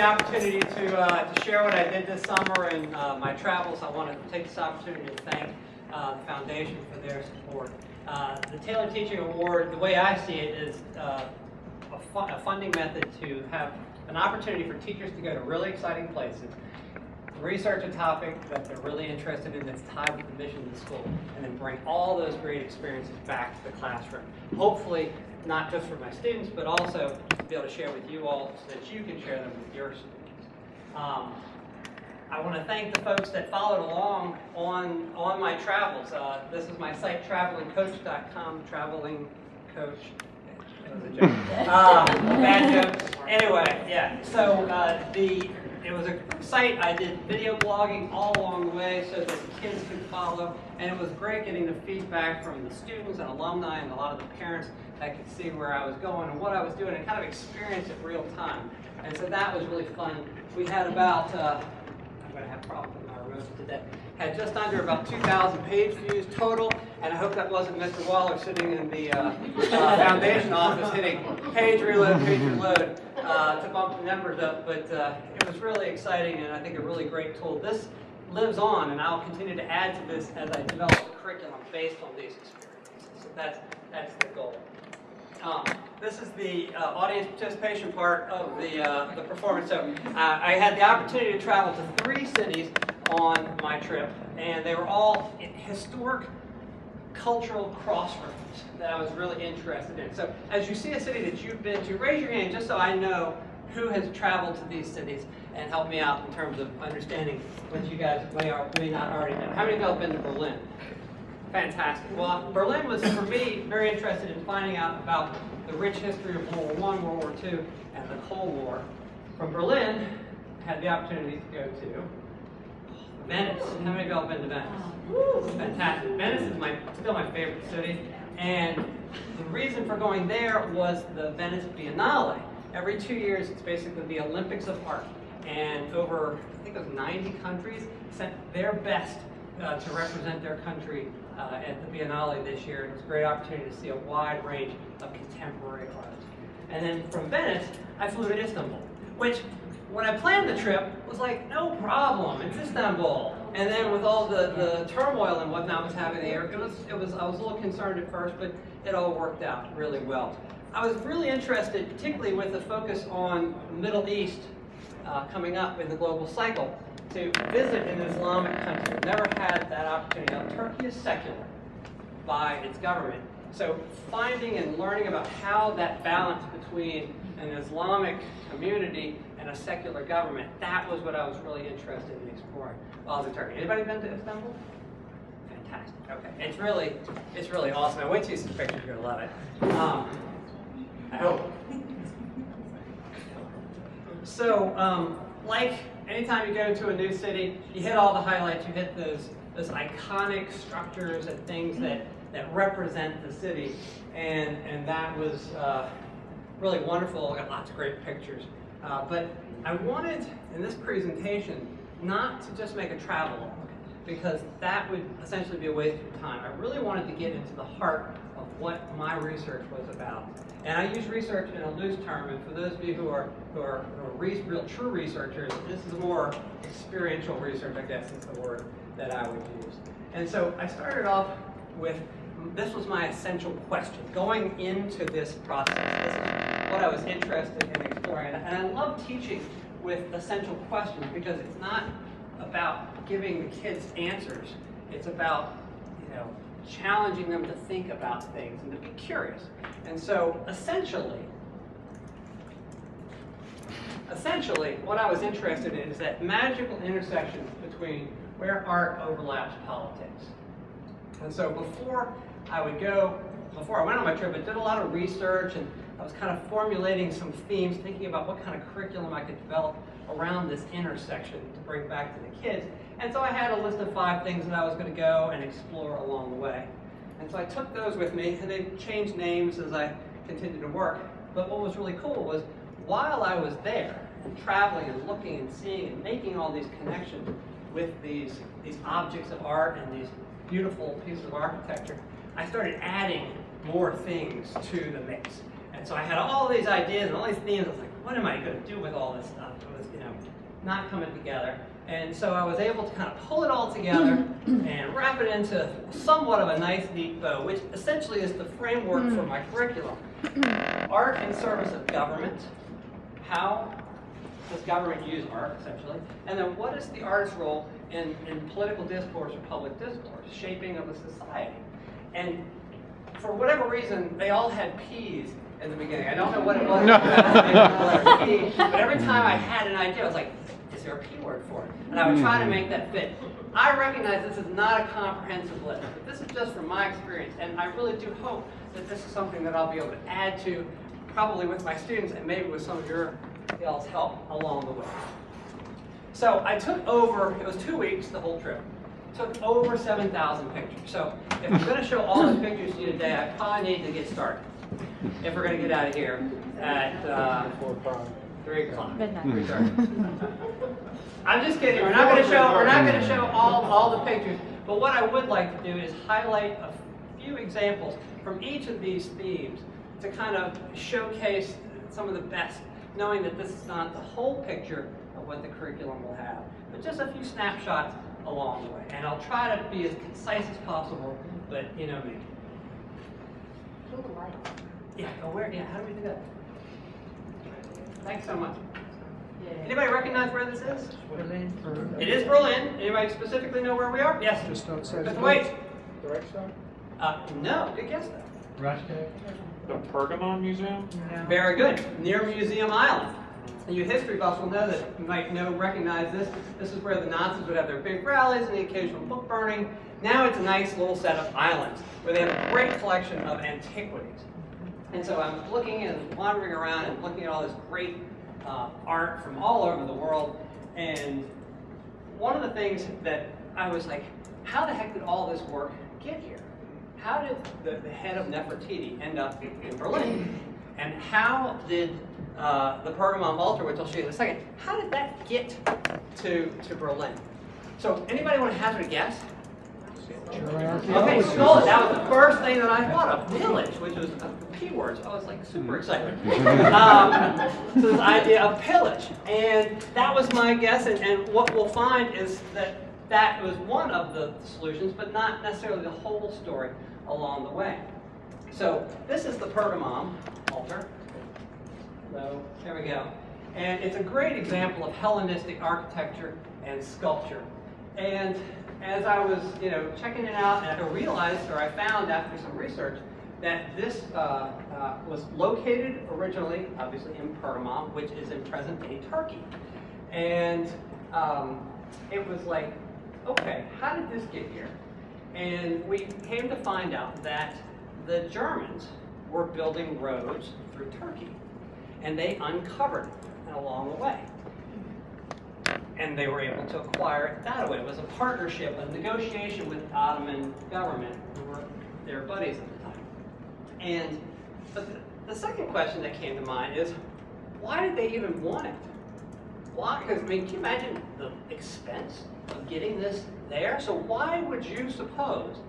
the opportunity to share what I did this summer in my travels. I want to take this opportunity to thank the Foundation for their support. The Tailored Teaching Award, the way I see it, is a funding method to have an opportunity for teachers to go to really exciting places, research a topic that they're really interested in that's tied with the mission of the school, and then bring all those great experiences back to the classroom. Hopefully, not just for my students, but also to be able to share with you all so that you can share them with your students. I want to thank the folks that followed along on my travels. This is my site, travelingcoach.com, traveling coach. It was a joke. Bad joke. Anyway, yeah. So it was a site. I did video blogging all along the way so that the kids could follow, and it was great getting the feedback from the students and alumni and a lot of the parents that could see where I was going and what I was doing and kind of experience it real time. And so that was really fun. We had about, I'm going to have problems with my remote today, had just under about 2,000 page views total, and I hope that wasn't Mr. Waller sitting in the Foundation office hitting page reload to bump the numbers up, but it was really exciting and I think a really great tool. This lives on, and I'll continue to add to this as I develop the curriculum based on these experiences. So that's the goal. This is the audience participation part of the performance. So I had the opportunity to travel to 3 cities on my trip, and they were all historic cultural crossroads that I was really interested in. So as you see a city that you've been to, raise your hand just so I know who has traveled to these cities and help me out in terms of understanding what you guys may not already know. How many of you have been to Berlin? Fantastic. Well, Berlin was, for me, very interested in finding out about the rich history of World War I, World War II, and the Cold War. From Berlin, I had the opportunity to go to Venice. How many of y'all have been to Venice? Woo, fantastic. Venice is still my favorite city, and the reason for going there was the Venice Biennale. Every 2 years, it's basically the Olympics of art, and over, I think it was 90 countries sent their best to represent their country at the Biennale this year. It was a great opportunity to see a wide range of contemporary art. And then from Venice, I flew to Istanbul, which, when I planned the trip, was like, no problem, it's Istanbul. And then with all the turmoil and whatnot was happening there, I was a little concerned at first, but it all worked out really well. I was really interested, particularly with the focus on the Middle East coming up in the global cycle, to visit an Islamic country. I've never had that opportunity. Now, Turkey is secular by its government. So finding and learning about how that balance between an Islamic community and a secular government, that was what I was really interested in exploring while I was in Turkey. Anybody been to Istanbul? Fantastic. Okay. It's really awesome. I went to see some pictures. You're going to love it. I hope. So, like anytime you go to a new city, you hit all the highlights. You hit those iconic structures and things that represent the city, and that was really wonderful. I got lots of great pictures. But I wanted, in this presentation, not to just make a travel log, because that would essentially be a waste of time. I really wanted to get into the heart of what my research was about. And I use research in a loose term, and for those of you who are real true researchers, this is more experiential research, I guess is the word that I would use. And so I started off with, this was my essential question, going into this process. This is what I was interested in exploring. And I love teaching with essential questions, because it's not about giving the kids answers. It's about, challenging them to think about things and to be curious. And so essentially, what I was interested in is that magical intersection between where art overlaps politics. And so before I went on my trip, I did a lot of research, and I was kind of formulating some themes, thinking about what kind of curriculum I could develop around this intersection to bring back to the kids. And so I had a list of 5 things that I was going to go and explore along the way. And so I took those with me, and they changed names as I continued to work. But what was really cool was, while I was there, and traveling and looking and seeing and making all these connections with these objects of art and these beautiful pieces of architecture, I started adding more things to the mix. And so I had all these ideas and all these themes. I was like, what am I going to do with all this stuff? It was, not coming together. And so I was able to kind of pull it all together and wrap it into somewhat of a nice, neat bow, which essentially is the framework for my curriculum. Art in service of government. How does government use art, essentially? And then what is the artist's role in political discourse or public discourse, shaping of a society? And for whatever reason, they all had P's in the beginning. I don't know what it was, but every time I had an idea, I was like, is there a P word for it? And I would try to make that fit. I recognize this is not a comprehensive list, but this is just from my experience, and I really do hope that this is something that I'll be able to add to, probably with my students, and maybe with some of your y'all's help along the way. So I took over, it was 2 weeks, the whole trip. Took over 7,000 pictures. So if I'm going to show all the pictures to you today, I probably need to get started. If we're going to get out of here at 3 o'clock. I'm just kidding. We're not going to show all the pictures. But what I would like to do is highlight a few examples from each of these themes to kind of showcase some of the best, knowing that this is not the whole picture of what the curriculum will have, but just a few snapshots along the way. And I'll try to be as concise as possible, but you know me. Show the light. Yeah, where? Yeah, how do we do that? Thanks so much. Yeah. Anybody recognize where this is? Berlin. It is Berlin. Anybody specifically know where we are? Yes. Just outside. Mr. Waits. The Reichstag? No, good guess though. Reichstag? The Pergamon Museum? No. Very good. Near Museum Island. And you history buffs will know that, you might recognize this. This is where the Nazis would have their big rallies and the occasional book burning. Now it's a nice little set of islands where they have a great collection of antiquities. And so I'm looking and wandering around and looking at all this great art from all over the world. And one of the things that I was like, how the heck did all this work get here? How did the head of Nefertiti end up in Berlin? And how did the Pergamon altar, which I'll show you in a second, how did that get to Berlin? So anybody want to hazard a guess? Okay, Skullet. That was the first thing that I thought of. Pillage, which was a P word. So I was like super excited. So this idea of pillage. And that was my guess. And what we'll find is that that was one of the solutions, but not necessarily the whole story along the way. So this is the Pergamon altar. So there we go. And it's a great example of Hellenistic architecture and sculpture. And as I was, checking it out, and I realized, or I found after some research, that this was located originally, obviously, in Pergamon, which is in present-day Turkey. And it was like, okay, how did this get here? And we came to find out that the Germans were building roads through Turkey, and they uncovered it along the way. And they were able to acquire it that way. It was a partnership, a negotiation with the Ottoman government, who were their buddies at the time. But the second question that came to mind is, why did they even want it? Why? Because, can you imagine the expense of getting this there? So why would you suppose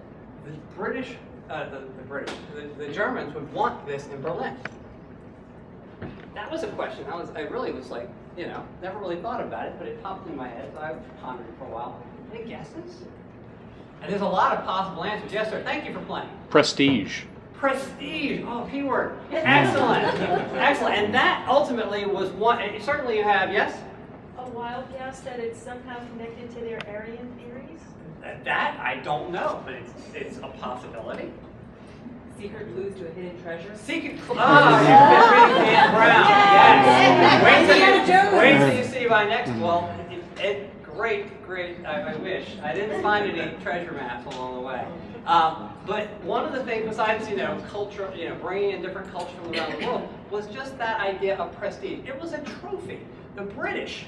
the British, the Germans would want this in Berlin? That was a question. I really was like, never really thought about it, but it popped in my head, so I pondered it for a while. Any guesses? And there's a lot of possible answers. Yes, sir. Thank you for playing. Prestige. Prestige. Oh, P word. Excellent. Excellent. And that ultimately was one. And certainly you have, yes? A wild guess that it's somehow connected to their Aryan theories? That I don't know, but it's a possibility. Secret clues to a hidden treasure? Secret clues. Oh, you've been reading Dan Brown. Yes. Wait till you see my next. Well, great. I wish. I didn't find any treasure maps along the way. But one of the things, besides culture, bringing in different cultures from around the world, was just that idea of prestige. It was a trophy. The British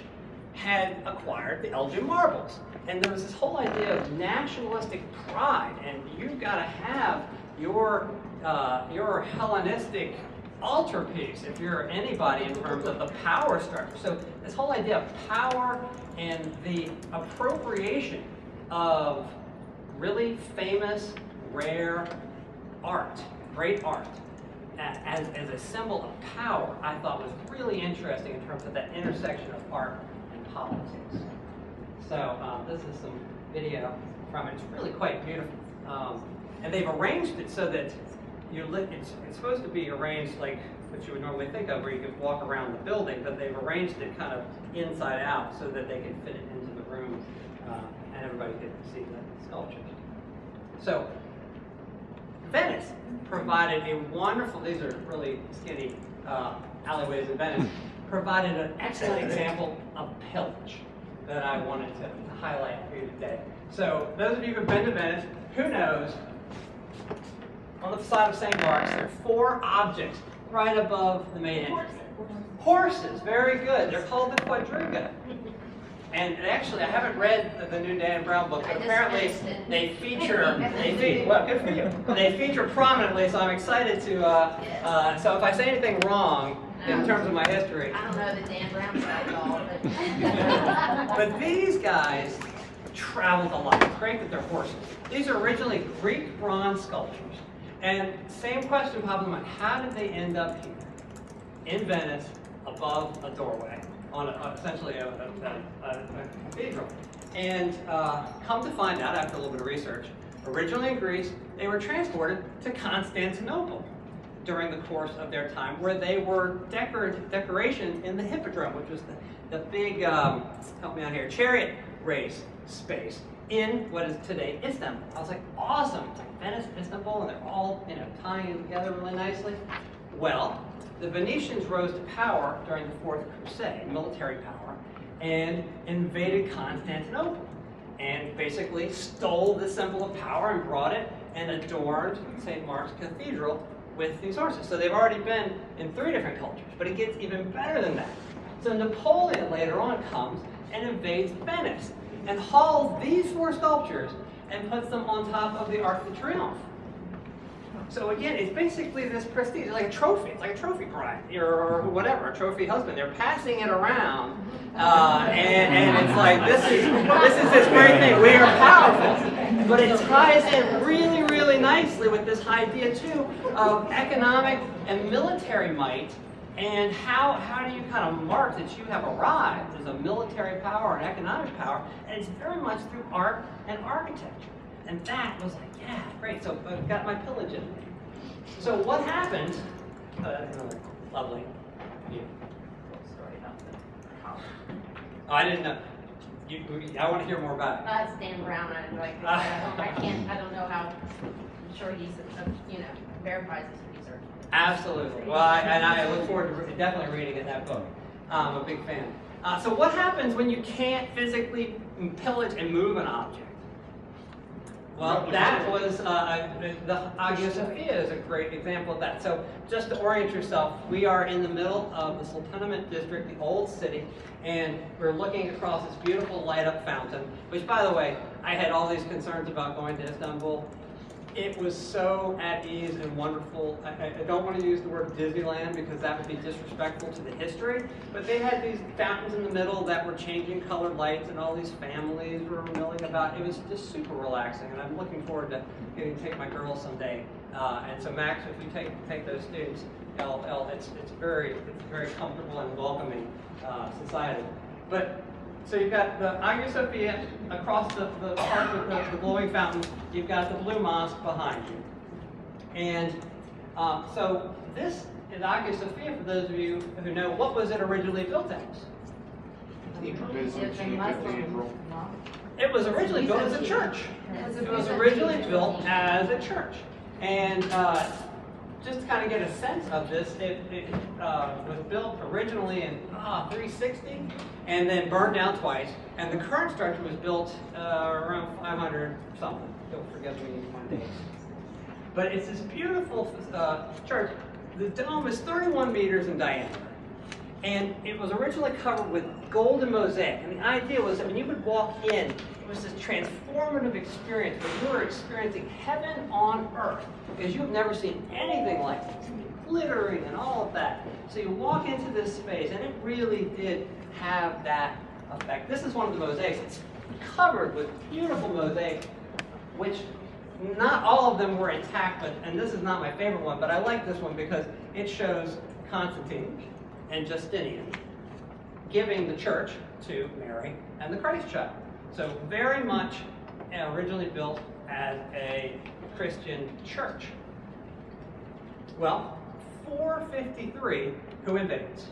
had acquired the Elgin marbles, and there was this whole idea of nationalistic pride, and you've got to have your Hellenistic altarpiece if you're anybody in terms of the power structure. So this whole idea of power and the appropriation of really famous, rare art, great art, as a symbol of power, I thought was really interesting in terms of that intersection of art and politics. So this is some video from it. It's really quite beautiful. And they've arranged it so that it's supposed to be arranged like what you would normally think of, where you could walk around the building, but they've arranged it kind of inside out so that they can fit it into the room and everybody can see the sculptures. So Venice provided a wonderful, these are really skinny alleyways in Venice, provided an excellent example of pillage that I wanted to highlight for you today. So those of you who've been to Venice, who knows, on the facade of St. Mark's, there are 4 objects right above the main entrance. Horses, very good. They're called the quadriga. And actually, I haven't read the new Dan Brown book, but apparently they feature, well, good for you. They feature prominently, so I'm excited to, so if I say anything wrong in terms of my history. I don't know the Dan Brown side at all, but these guys traveled a lot. It's great that they're horses. These are originally Greek bronze sculptures. And same question pops in mind, how did they end up here in Venice above a doorway on essentially a cathedral? And come to find out after a little bit of research, originally in Greece, they were transported to Constantinople during the course of their time, where they were decoration in the Hippodrome, which was the big, help me out here, chariot race space in what is today Istanbul. I was like, awesome, it's like Venice, Istanbul, and they're all, tying it together really nicely. Well, the Venetians rose to power during the Fourth Crusade, military power, and invaded Constantinople, and basically stole the symbol of power and brought it and adorned St. Mark's Cathedral with these horses. So they've already been in 3 different cultures, but it gets even better than that. So Napoleon later on comes and invades Venice and hauls these 4 sculptures and puts them on top of the Arc de Triomphe. So again, it's basically this prestige, like a trophy. It's like a trophy bride or whatever, a trophy husband. They're passing it around, and it's like this is this great thing. We are powerful, but it ties in really, really nicely with this idea too of economic and military might. And how do you kind of mark that you have arrived as a military power and economic power? And it's very much through art and architecture. And that was like, yeah, great. So I've got my pillage in. So what happened? That's another lovely view. Story about that. Oh, I didn't know. I want to hear more about it. That's Dan Brown. I don't know how. I'm sure he's, verifies his research. Absolutely. Well, I look forward to definitely reading that book. I'm a big fan. So what happens when you can't physically pillage and move an object? Well, that was, the Hagia Sophia is a great example of that. So just to orient yourself, we are in the middle of the Sultanahmet district, the old city, and we're looking across this beautiful light-up fountain, which, by the way, I had all these concerns about going to Istanbul. It was so at ease and wonderful. I don't want to use the word Disneyland because that would be disrespectful to the history, but they had these fountains in the middle that were changing colored lights and all these families were milling about. It was just super relaxing, and I'm looking forward to getting to take my girls someday. And so Max, if you take those students, it's very comfortable and welcoming society. But so you've got the Hagia Sophia across the park with the glowing fountain. You've got the Blue Mosque behind you. And so this is Hagia Sophia, for those of you who know, what was it originally built as? It was originally built as a church. It was originally built as a church. And just to kind of get a sense of this, it was built originally in 360 and then burned down twice. And the current structure was built around 500 something. Don't forget me my dates. But it's this beautiful church. The dome is 31 meters in diameter. And it was originally covered with golden mosaic. And the idea was that when you would walk in, it was this transformative experience where you were experiencing heaven on earth, because you've never seen anything like this. Glittering and all of that. So you walk into this space, and it really did have that effect. This is one of the mosaics. It's covered with beautiful mosaic, which not all of them were intact, and this is not my favorite one, but I like this one because it shows Constantine and Justinian giving the church to Mary and the Christ child. So very much originally built as a Christian church. Well, 453, who invades?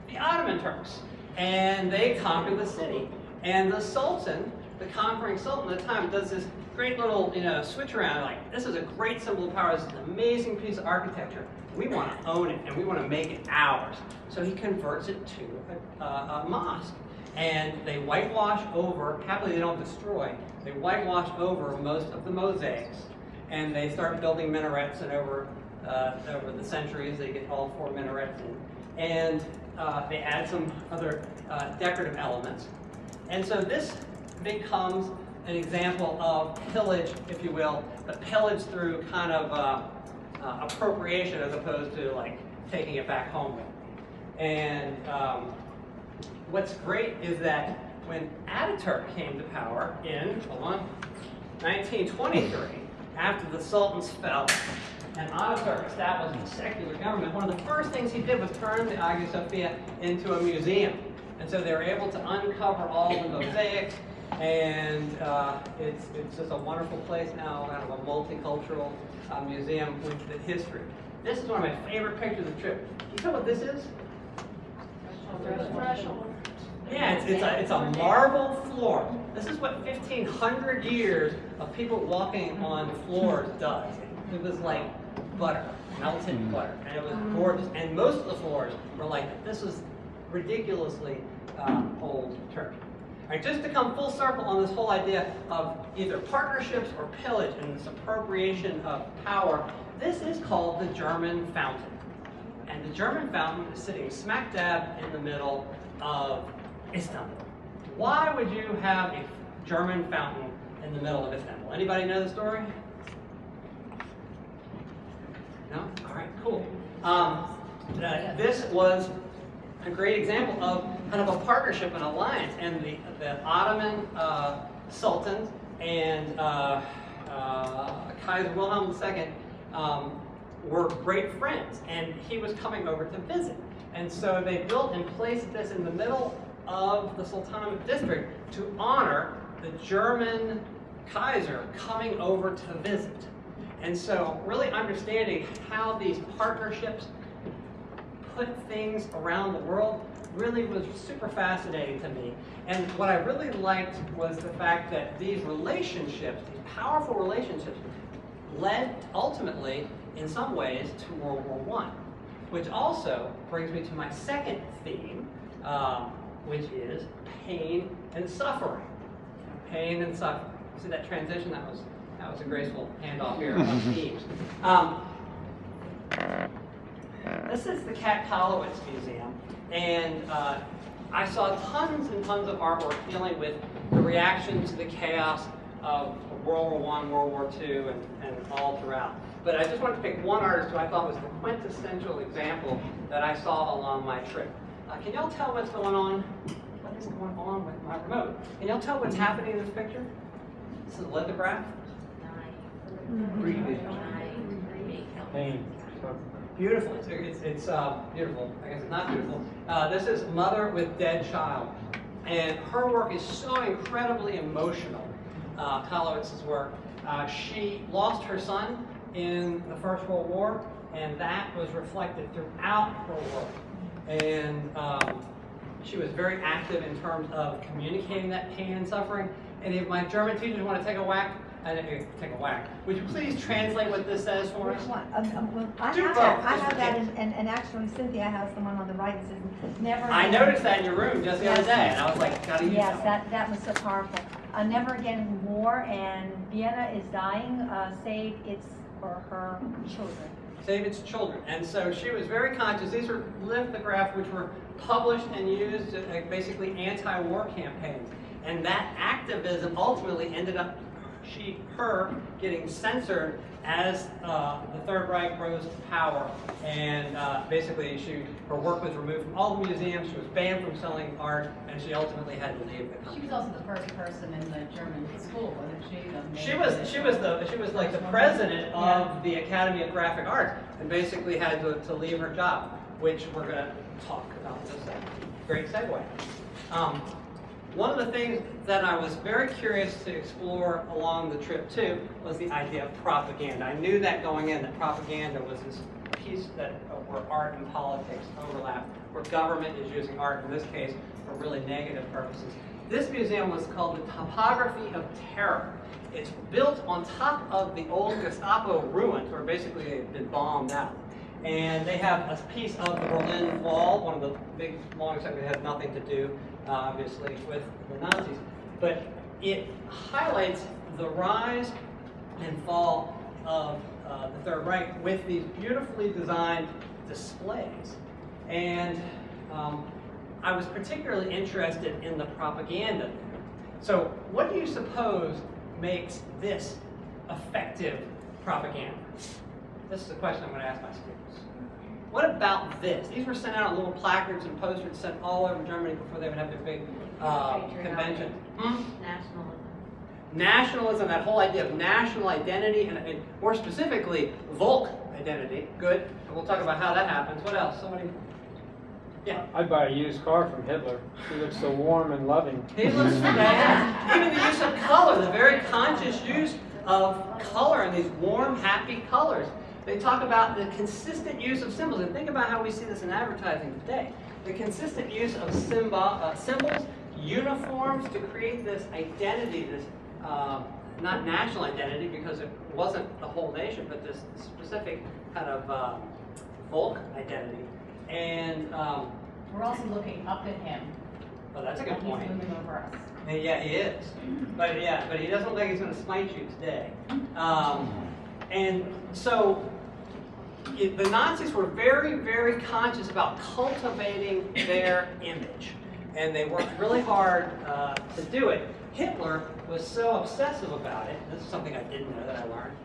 The Ottoman Turks. And they conquer the city. And the Sultan, the conquering Sultan at the time, does this great little, switch around, like, this is a great symbol of power, this is an amazing piece of architecture. We want to own it, and we want to make it ours. So he converts it to a mosque. And they whitewash over, happily they don't destroy, they whitewash over most of the mosaics. And they start building minarets, and over the centuries they get all 4 minarets in. And they add some other decorative elements. And so this becomes an example of pillage, if you will, but pillage through kind of appropriation as opposed to like taking it back home with me. And what's great is that when Ataturk came to power in 1923, after the sultans fell and Ataturk established a secular government, one of the first things he did was turn the Hagia Sophia into a museum. And so they were able to uncover all the mosaics, and it's just a wonderful place now, kind of a multicultural museum with the history. This is one of my favorite pictures of the trip. Can you tell what this is? Threshold. Yeah, it's a marble floor. This is what 1,500 years of people walking on floors does. It was like butter, melted butter, and it was gorgeous. And most of the floors were like that. This was ridiculously old Turkey. All right, just to come full circle on this whole idea of either partnerships or pillage and this appropriation of power, this is called the German fountain. And the German fountain is sitting smack dab in the middle of Istanbul. Why would you have a German fountain in the middle of Istanbul? Anybody know the story? No? All right, cool. This was a great example of kind of a partnership, an alliance, and the Ottoman sultans and Kaiser Wilhelm II were great friends, and he was coming over to visit. And so they built and placed this in the middle of the Sultanate district to honor the German Kaiser coming over to visit. And so really understanding how these partnerships put things around the world really was super fascinating to me. And what I really liked was the fact that these relationships, these powerful relationships, led ultimately, in some ways, to World War I, which also brings me to my second theme, which is pain and suffering. Pain and suffering. See that transition? That was a graceful handoff here of themes. This is the Kat Kollowitz Museum, and I saw tons and tons of artwork dealing with the reaction to the chaos of World War I, World War II, and all throughout. But I just wanted to pick one artist who I thought was the quintessential example that I saw along my trip. Can y'all tell what's going on? What is going on with my remote? Can y'all tell what's happening in this picture? This is a lithograph. Pain. Beautiful. It's beautiful. I guess it's not beautiful. This is Mother with Dead Child. And her work is so incredibly emotional, Kollowitz's work. She lost her son in the First World War, and that was reflected throughout her work. And she was very active in terms of communicating that pain and suffering. And if my German teachers want to take a whack, would you please translate what this says for us? I have that, and actually Cynthia has the one on the right that says, never again. I noticed that in your room just the other day, and I was like, gotta use that. Yes, that was so powerful. Never again in war, and Vienna is dying, save it's for her children. Save its children. And so she was very conscious. These were lithographs which were published and used in basically anti-war campaigns. And that activism ultimately ended up her getting censored as the Third Reich rose to power, and basically her work was removed from all the museums. She was banned from selling art, and she ultimately had to leave the She country. was also the first person in the German school, wasn't she? She was like the president of the Academy of Graphic Arts, and basically had to leave her job, which we're going to talk about in just a second. Great segue. One of the things that I was very curious to explore along the trip too was the idea of propaganda. I knew that going in, that propaganda was this piece that where art and politics overlap, where government is using art, in this case, for really negative purposes. This museum was called the Topography of Terror. It's built on top of the old Gestapo ruins, where basically they've been bombed out. And they have a piece of the Berlin Wall, one of the big monuments that has nothing to do, obviously, with the Nazis. But it highlights the rise and fall of the Third Reich with these beautifully designed displays. And I was particularly interested in the propaganda there. So what do you suppose makes this effective propaganda? This is a question I'm going to ask my students. What about this? These were sent out on little placards and posters sent all over Germany before they would have their big convention. Nationalism. Nationalism, that whole idea of national identity, and more specifically, Volk identity. Good. And we'll talk about how that happens. What else? Somebody? Yeah. I'd buy a used car from Hitler. He looks so warm and loving. He looks bad. Even the use of color, the very conscious use of color and these warm, happy colors. They talk about the consistent use of symbols, and think about how we see this in advertising today. The consistent use of symbols, uniforms to create this identity, this not national identity because it wasn't the whole nation, but this specific kind of Volk identity. And We're also looking up at him. oh, that's a good point. He's moving over us. And yeah, he is. But he doesn't look like he's going to smite you today. And so the Nazis were very, very conscious about cultivating their image. And they worked really hard to do it. Hitler was so obsessive about it, this is something I didn't know that I learned,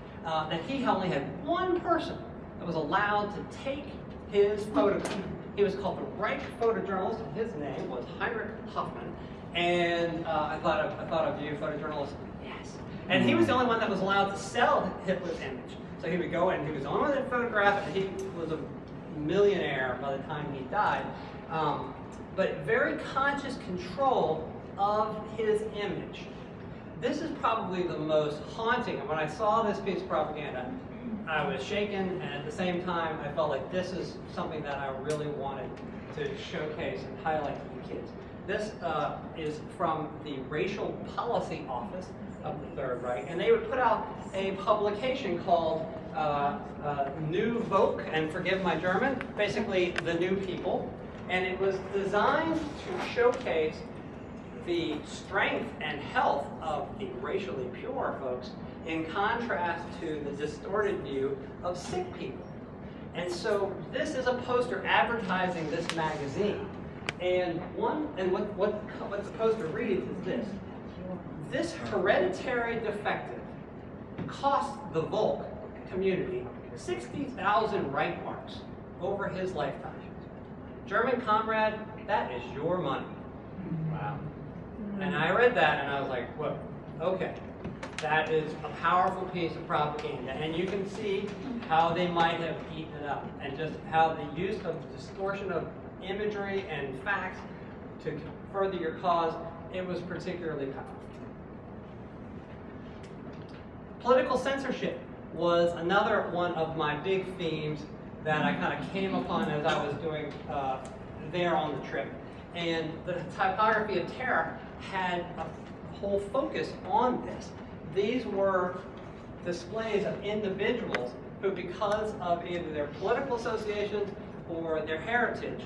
that he only had one person that was allowed to take his photograph. He was called the Reich photojournalist, and his name was Heinrich Hoffmann. And I thought of you, photojournalist. Yes. And he was the only one that was allowed to sell Hitler's image. So he would go in, he was the only one that photographed, and he was a millionaire by the time he died. But very conscious control of his image. This is probably the most haunting. And when I saw this piece of propaganda, I was shaken, and at the same time, I felt like this is something that I really wanted to showcase and highlight to the kids. This is from the Racial Policy Office of the Third Reich, and they would put out a publication called New Volk, and forgive my German, basically the new people, and it was designed to showcase the strength and health of the racially pure folks in contrast to the distorted view of sick people. And so this is a poster advertising this magazine. And what the poster reads is this. This hereditary defective cost the Volk community 60,000 Reich marks over his lifetime. German comrade, that is your money. Wow. And I read that and I was like, whoa, okay. That is a powerful piece of propaganda. And you can see how they might have eaten it up, and just how the use of distortion of imagery and facts to further your cause, it was particularly powerful. Political censorship was another one of my big themes that I kind of came upon as I was doing there on the trip. And the Typography of Terror had a whole focus on this. These were displays of individuals who, because of either their political associations or their heritage,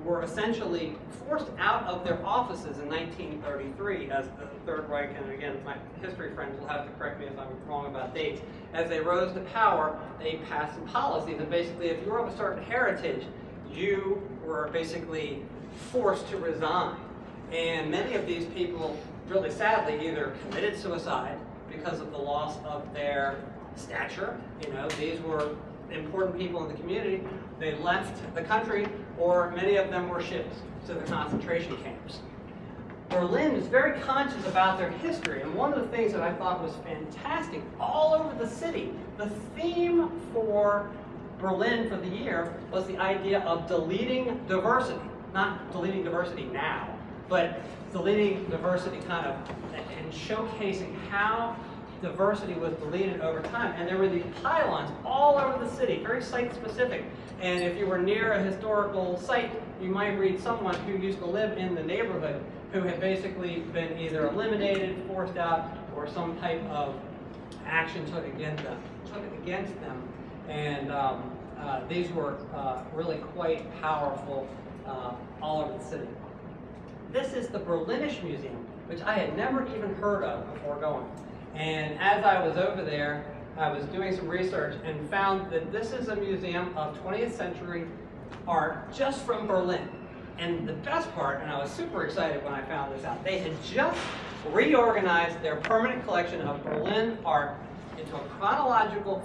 were essentially forced out of their offices in 1933 as the Third Reich, and again, my history friends will have to correct me if I'm wrong about dates, as they rose to power, they passed some policies, and basically if you were of a certain heritage, you were basically forced to resign. And many of these people, really sadly, either committed suicide because of the loss of their stature. You know, these were important people in the community. They left the country, or many of them were shipped to the concentration camps. Berlin is very conscious about their history, and one of the things that I thought was fantastic, all over the city, the theme for Berlin for the year was the idea of deleting diversity. Not deleting diversity now, but deleting diversity kind of, and showcasing how diversity was deleted over time. And there were these pylons all over the city, very site-specific. And if you were near a historical site, you might read someone who used to live in the neighborhood who had basically been either eliminated, forced out, or some type of action took against them. And these were really quite powerful all over the city. This is the Berlinisch Museum, which I had never even heard of before going. And as I was over there, I was doing some research and found that this is a museum of 20th century art just from Berlin. And the best part, and I was super excited when I found this out, they had just reorganized their permanent collection of Berlin art into a chronological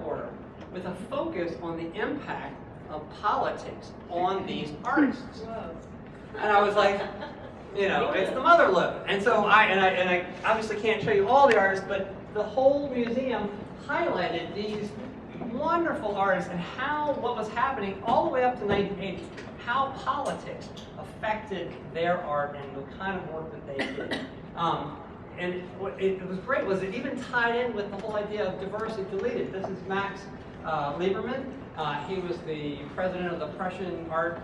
order with a focus on the impact of politics on these artists. Whoa. And I was like, you know, it's the mother lode. And so I obviously can't show you all the artists, but the whole museum highlighted these wonderful artists and how what was happening all the way up to 1980, how politics affected their art and the kind of work that they did. And what it was great was it even tied in with the whole idea of diversity deleted. This is Max Lieberman. He was the president of the Prussian Art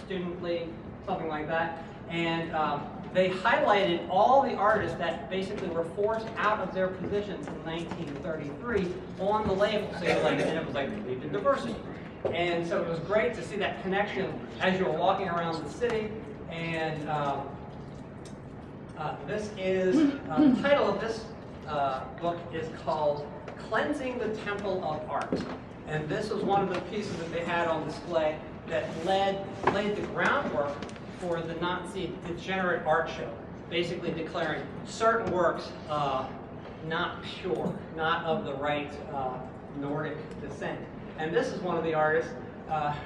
Student League, something like that. And they highlighted all the artists that basically were forced out of their positions in 1933 on the label. So it was like, and it was like they did diversity. And so it was great to see that connection as you were walking around the city. And this is, the title of this book is called Cleansing the Temple of Art. And this was one of the pieces that they had on display that laid the groundwork for the Nazi degenerate art show, basically declaring certain works not pure, not of the right Nordic descent. And this is one of the artists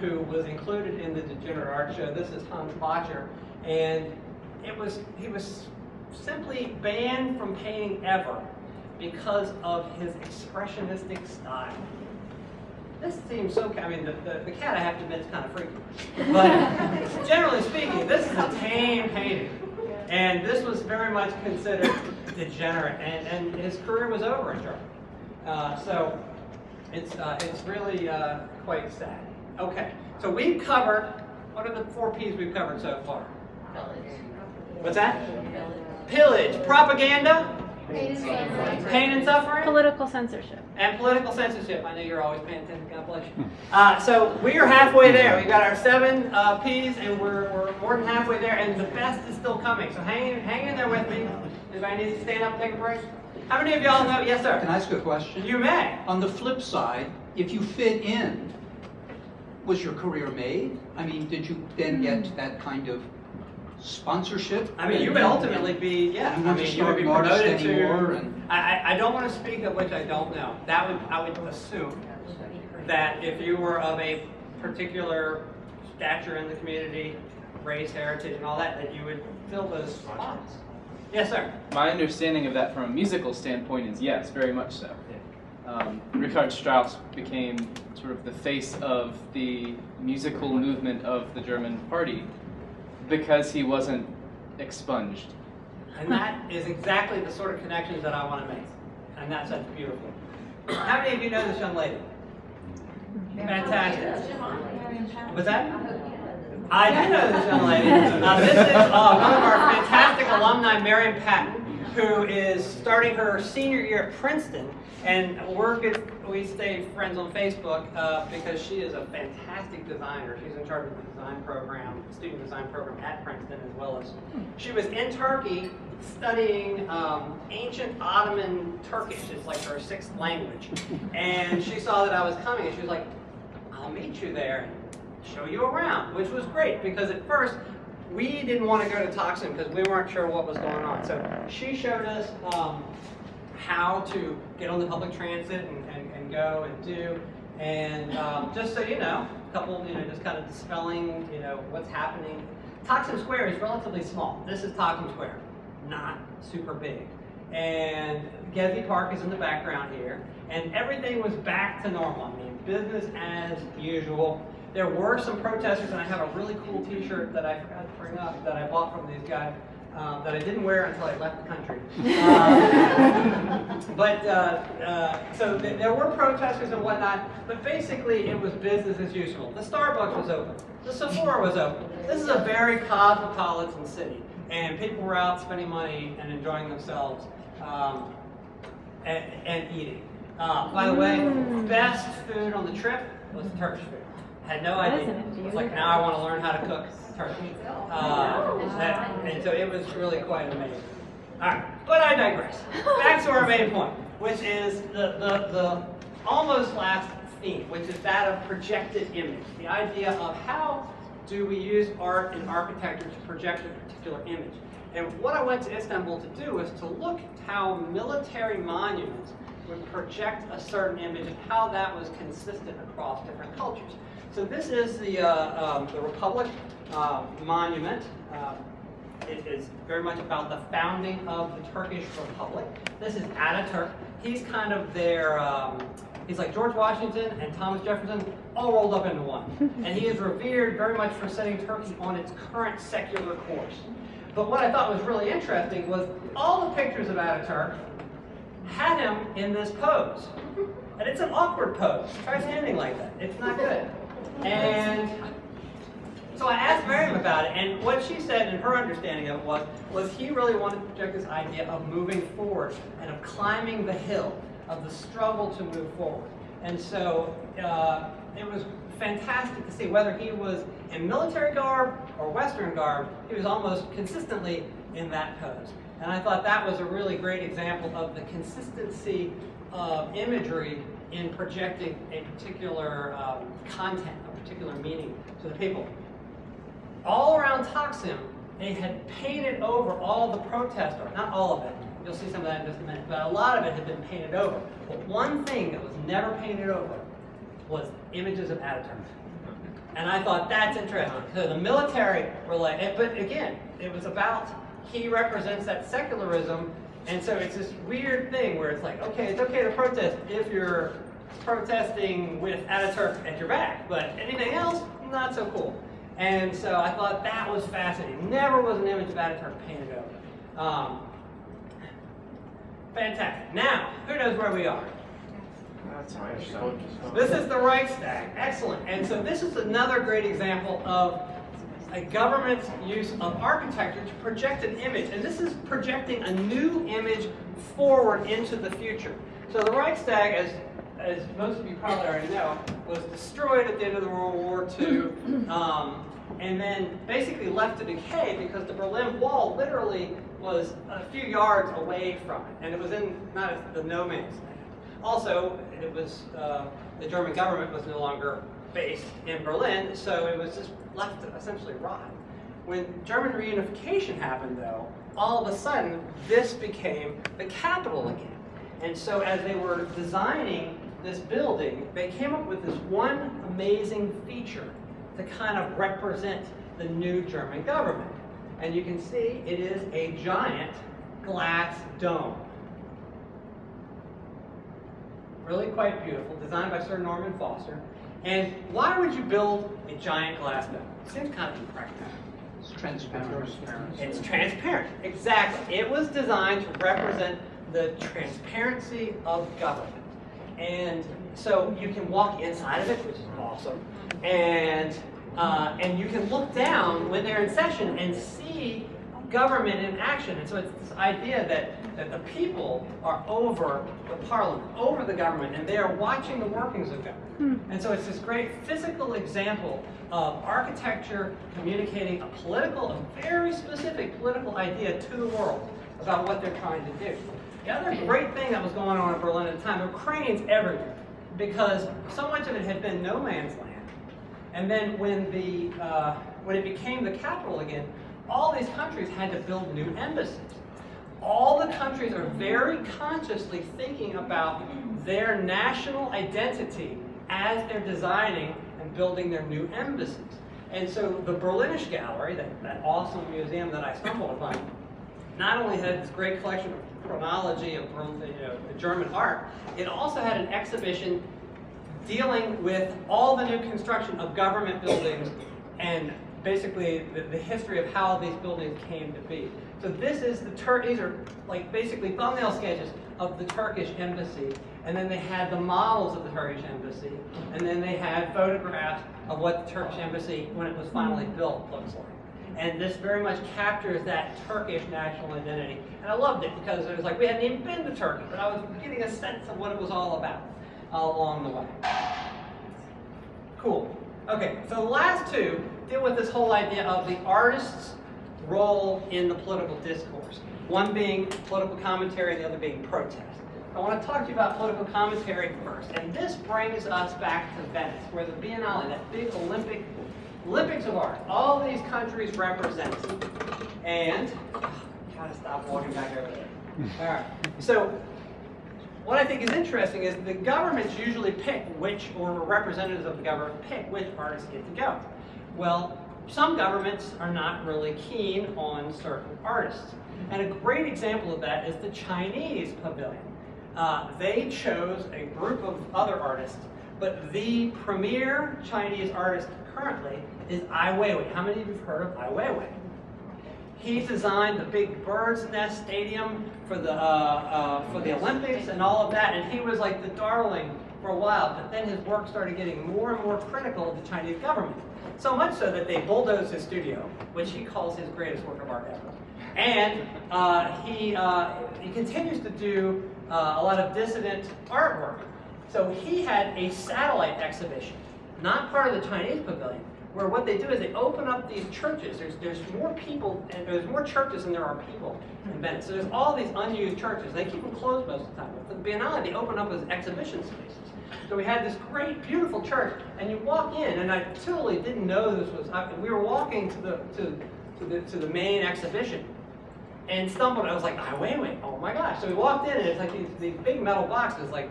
who was included in the degenerate art show. This is Hans Bacher, and he was simply banned from painting ever because of his expressionistic style. This seems so, I mean, the cat, I have to admit, is kind of freaky. But generally speaking, this is a tame painting. And this was very much considered degenerate. And his career was over in Germany. So it's really quite sad. Okay, so we've covered, what are the 4 P's we've covered so far? Pillage. What's that? Pillage, propaganda, pain and suffering, Political censorship. and political censorship. I know you're always paying attention. God bless you. So we are halfway there. We've got our 7 P's, and we're more than halfway there. And the best is still coming. So hang in there with me. Anybody needs to stand up and take a break? How many of y'all know? Yes, sir. Can I ask a question? You may. On the flip side, if you fit in, was your career made? I mean, did you then get that kind of sponsorship? I mean, you would ultimately be, yeah. You I want mean, to you would start be an artist promoted anymore? to. And I don't want to speak of which I don't know. I would assume that if you were of a particular stature in the community, race, heritage, and all that, that you would fill those spots. Yes, sir. My understanding of that from a musical standpoint is yes, very much so. Richard Strauss became sort of the face of the musical movement of the German party because he wasn't expunged. And that is exactly the sort of connections that I want to make. And that's beautiful. How many of you know this young lady? Fantastic. What's that? I do know this young lady. This is one of our fantastic alumni, Marion Patton, who is starting her senior year at Princeton. And we stay friends on Facebook because she is a fantastic designer. She's in charge of the design program, student design program at Princeton, as well as she was in Turkey studying ancient Ottoman Turkish. It's like her 6th language. And she saw that I was coming, and she was like, I'll meet you there and show you around, which was great because at first we didn't want to go to Taksim because we weren't sure what was going on. So she showed us how to get on the public transit and go and do. And just so you know, a couple, just kind of dispelling, what's happening. Taksim Square is relatively small. This is Taksim Square, not super big. And Gezi Park is in the background here. And everything was back to normal. I mean, business as usual. There were some protesters, and I have a really cool t-shirt that I forgot to bring up that I bought from these guys that I didn't wear until I left the country. So there were protesters and whatnot, but basically it was business as usual. The Starbucks was open. The Sephora was open. This is a very cosmopolitan city, and people were out spending money and enjoying themselves and eating. By the way, best food on the trip was Turkish food. I had no idea. It's like, now I want to learn how to cook turkey. And so it was really quite amazing. All right, but I digress. Back to our main point, which is the almost last theme, which is that of projected image. The idea of how do we use art and architecture to project a particular image. And what I went to Istanbul to do was to look at how military monuments would project a certain image and how that was consistent across different cultures. So this is the Republic monument. It is very much about the founding of the Turkish Republic. This is Ataturk. He's kind of their, he's like George Washington and Thomas Jefferson all rolled up into one. And he is revered very much for setting Turkey on its current secular course. But what I thought was really interesting was all the pictures of Ataturk had him in this pose. And it's an awkward pose. Try standing like that. It's not good. And so I asked Miriam about it, and what she said and her understanding of it was he really wanted to project this idea of moving forward and of climbing the hill, of the struggle to move forward. And so it was fantastic to see whether he was in military garb or Western garb, he was almost consistently in that pose. And I thought that was a really great example of the consistency of imagery in projecting a particular content, a particular meaning to the people. All around Taksim, they had painted over all the protest art, not all of it, you'll see some of that in just a minute, but a lot of it had been painted over. But one thing that was never painted over was images of Ataturk. And I thought that's interesting. So the military were like, but again, it was about, he represents that secularism, and so it's this weird thing where it's like, okay, it's okay to protest if you're protesting with Ataturk at your back, but anything else, not so cool. And so I thought that was fascinating. Never was an image of Ataturk painted over. Fantastic. Now, who knows where we are? This is the Reichstag. Excellent. And so this is another great example of a government's use of architecture to project an image. And this is projecting a new image forward into the future. So the Reichstag, as most of you probably already know, was destroyed at the end of the World War II, and then basically left to decay because the Berlin Wall literally was a few yards away from it, and it was in not the no man's land. Also, it was the German government was no longer based in Berlin, so it was just left to essentially rot. When German reunification happened, though, all of a sudden this became the capital again. And so as they were designing this building, they came up with this one amazing feature to kind of represent the new German government. And you can see it is a giant glass dome. Really quite beautiful, designed by Sir Norman Foster. And why would you build a giant glass dome? It seems kind of impractical. It's transparent. It's transparent, exactly. It was designed to represent the transparency of government. And so you can walk inside of it, which is awesome. And you can look down when they're in session and see government in action. And so it's this idea that the people are over the parliament, over the government, and they are watching the workings of government. And so it's this great physical example of architecture communicating a very specific political idea to the world about what they're trying to do. The other great thing that was going on in Berlin at the time, there were cranes everywhere, because so much of it had been no man's land. And then when it became the capital again, all these countries had to build new embassies. All the countries are very consciously thinking about their national identity as they're designing and building their new embassies. And so the Berlinisch Gallery, that awesome museum that I stumbled upon, not only had this great collection of chronology of the German art, it also had an exhibition dealing with all the new construction of government buildings and basically the history of how these buildings came to be. So this is these are like basically thumbnail sketches of the Turkish embassy, and then they had the models of the Turkish embassy, and then they had photographs of what the Turkish embassy, when it was finally built, looks like. And this very much captures that Turkish national identity. And I loved it because it was like we hadn't even been to Turkey, but I was getting a sense of what it was all about along the way. Cool. Okay, so the last two deal with this whole idea of the artist's role in the political discourse. One being political commentary and the other being protest. I want to talk to you about political commentary first. And this brings us back to Venice, where the Biennale, that big Olympics of art, all these countries represent. And, gotta stop walking back over there. All right, so what I think is interesting is the governments usually pick which, or representatives of the government pick which artists get to go. Well, some governments are not really keen on certain artists. And a great example of that is the Chinese pavilion. They chose a group of other artists, but the premier Chinese artist currently is Ai Weiwei. How many of you have heard of Ai Weiwei? He designed the big bird's nest stadium for the Olympics and all of that, and he was like the darling for a while, but then his work started getting more and more critical of the Chinese government. So much so that they bulldozed his studio, which he calls his greatest work of art ever. And he continues to do a lot of dissident artwork. So he had a satellite exhibition, not part of the Chinese pavilion, where what they do is they open up these churches. There's more people, and there's more churches than there are people in Venice. So there's all these unused churches. They keep them closed most of the time. But the Biennale, they open up as exhibition spaces. So we had this great, beautiful church, and you walk in, and I totally didn't know this was. We were walking to the main exhibition, and stumbled. I was like, Ai Weiwei, oh my gosh! So we walked in, and it's like these big metal boxes. Like,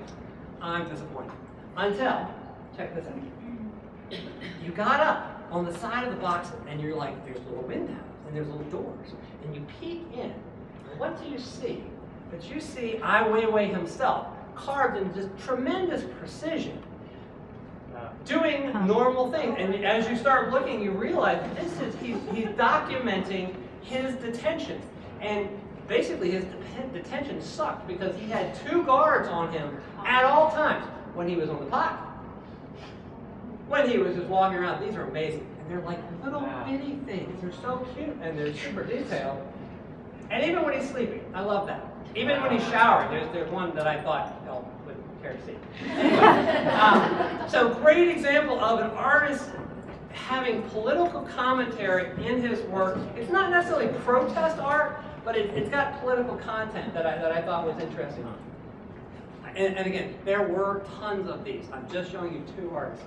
I'm disappointed. Until, check this out. You got up on the side of the box, and you're like, there's little windows and there's little doors, and you peek in. What do you see? But you see Ai Weiwei himself, carved in just tremendous precision, doing normal things. And as you start looking, you realize he's documenting his detention. And basically his detention sucked because he had 2 guards on him at all times when he was on the pot. When he was just walking around, these are amazing. And they're like little bitty things. They're so cute and they're super detailed. And even when he's sleeping, I love that. Even when he's showering, there's one that I thought y'all wouldn't care to see. Anyway, so great example of an artist having political commentary in his work. It's not necessarily protest art, but it's got political content that I thought was interesting. And again, there were tons of these. I'm just showing you 2 artists.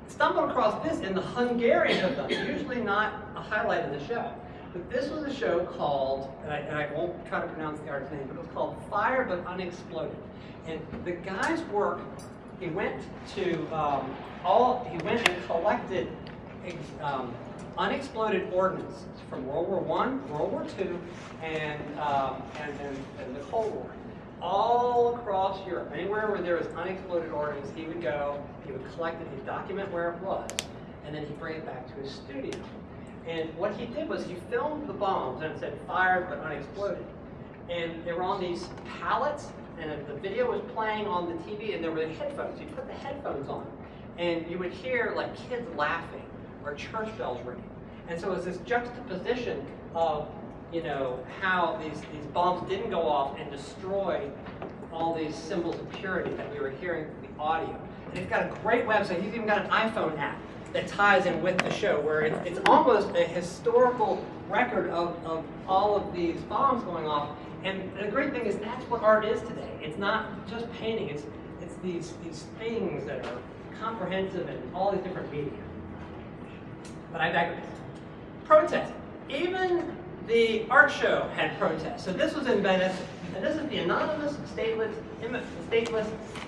Stumbled across this in the Hungarian pavilion, usually not a highlight of the show. But this was a show called, and I won't try to pronounce the artist's name, but it was called Fire But Unexploded. And the guy's work, he went and collected unexploded ordnance from World War I, World War II, and the Cold War. All across Europe, anywhere where there was unexploded ordnance, he would go, he would collect it, he'd document where it was, and then he'd bring it back to his studio. And what he did was he filmed the bombs, and it said fired but unexploded. And they were on these pallets, and the video was playing on the TV, and there were the headphones. You put the headphones on, and you would hear like kids laughing or church bells ringing. And so it was this juxtaposition of, you know, how these bombs didn't go off and destroy all these symbols of purity that we were hearing through the audio. And it's got a great website. He's even got an iPhone app that ties in with the show, where it's almost a historical record of all of these bombs going off. And the great thing is that's what art is today. It's not just painting. It's these things that are comprehensive in all these different media. But I digress. Protest. Even the art show had protests. So this was in Venice, and this is the anonymous stateless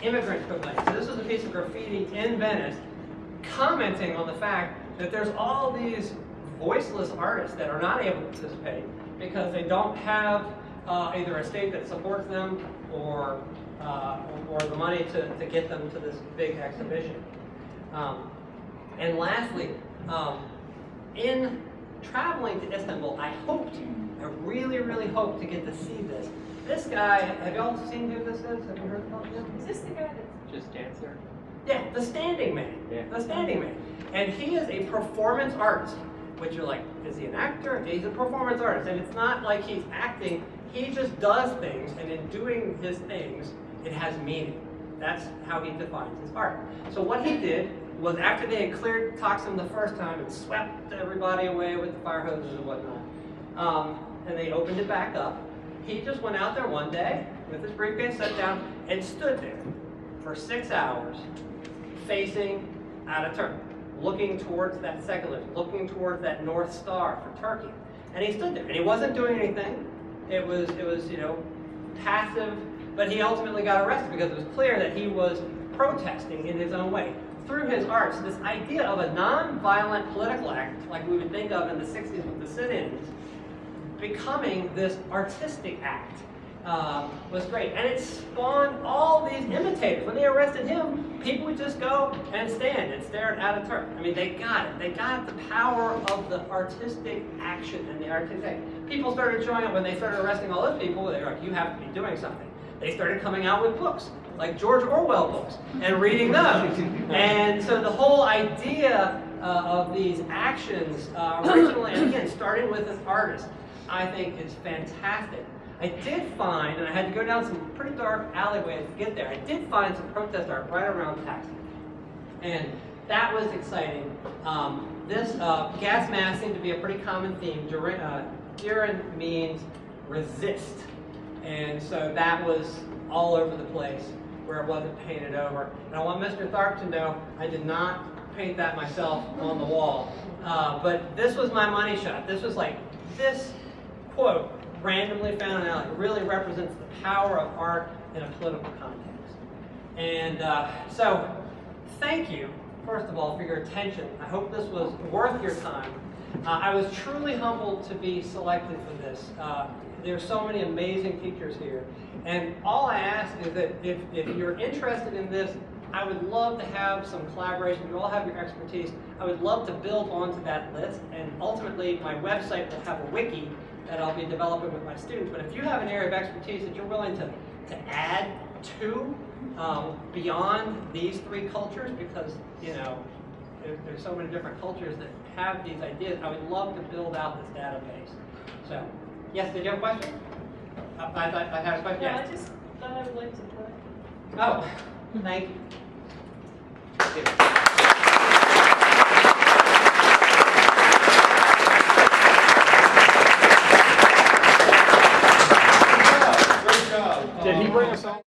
immigrant complaint. So this was a piece of graffiti in Venice commenting on the fact that there's all these voiceless artists that are not able to participate because they don't have either a state that supports them or the money to get them to this big exhibition. And lastly, in traveling to Istanbul, I really, really hoped to get to see this. This guy, have y'all seen who this is? Have you heard about him? Is this the guy that's Just dancer. Yeah, the standing man. Yeah. The standing man. And he is a performance artist, which you're like, is he an actor? He's a performance artist. And it's not like he's acting. He just does things, and in doing his things, it has meaning. That's how he defines his art. So what he did was, after they had cleared Taksim the first time and swept everybody away with the fire hoses and whatnot, and they opened it back up, he just went out there one day with his briefcase, sat down, and stood there for 6 hours facing Ataturk, looking towards that secularism, looking towards that North Star for Turkey. And he stood there, and he wasn't doing anything. It was passive, but he ultimately got arrested because it was clear that he was protesting in his own way. Through his arts, this idea of a non-violent political act, like we would think of in the 60s with the sit-ins, becoming this artistic act was great. And it spawned all these imitators. When they arrested him, people would just go and stand and stare at Ataturk. I mean, they got it. They got the power of the artistic action and the artistic. People started showing up when they started arresting all those people. They were like, you have to be doing something. They started coming out with books, like George Orwell books, and reading those. And so the whole idea of these actions originally, and again, starting with an artist, I think is fantastic. I did find, and I had to go down some pretty dark alleyways to get there, I did find some protest art right around Taksim. And that was exciting. This gas mask seemed to be a pretty common theme. Diren means resist. And so that was all over the place where it wasn't painted over. And I want Mr. Tharp to know I did not paint that myself on the wall. But this was my money shot. This was like, this quote, randomly found in an alley, really represents the power of art in a political context. And so, thank you, first of all, for your attention. I hope this was worth your time. I was truly humbled to be selected for this. There are so many amazing teachers here. And all I ask is that if you're interested in this, I would love to have some collaboration. You all have your expertise. I would love to build onto that list. And ultimately, my website will have a wiki that I'll be developing with my students. But if you have an area of expertise that you're willing to add to beyond these three cultures, because there's so many different cultures that have these ideas, I would love to build out this database. So, yes, did you have a question? I had a question. No, Yeah. I just thought I would like to play. Oh, thank you. Did he bring us all?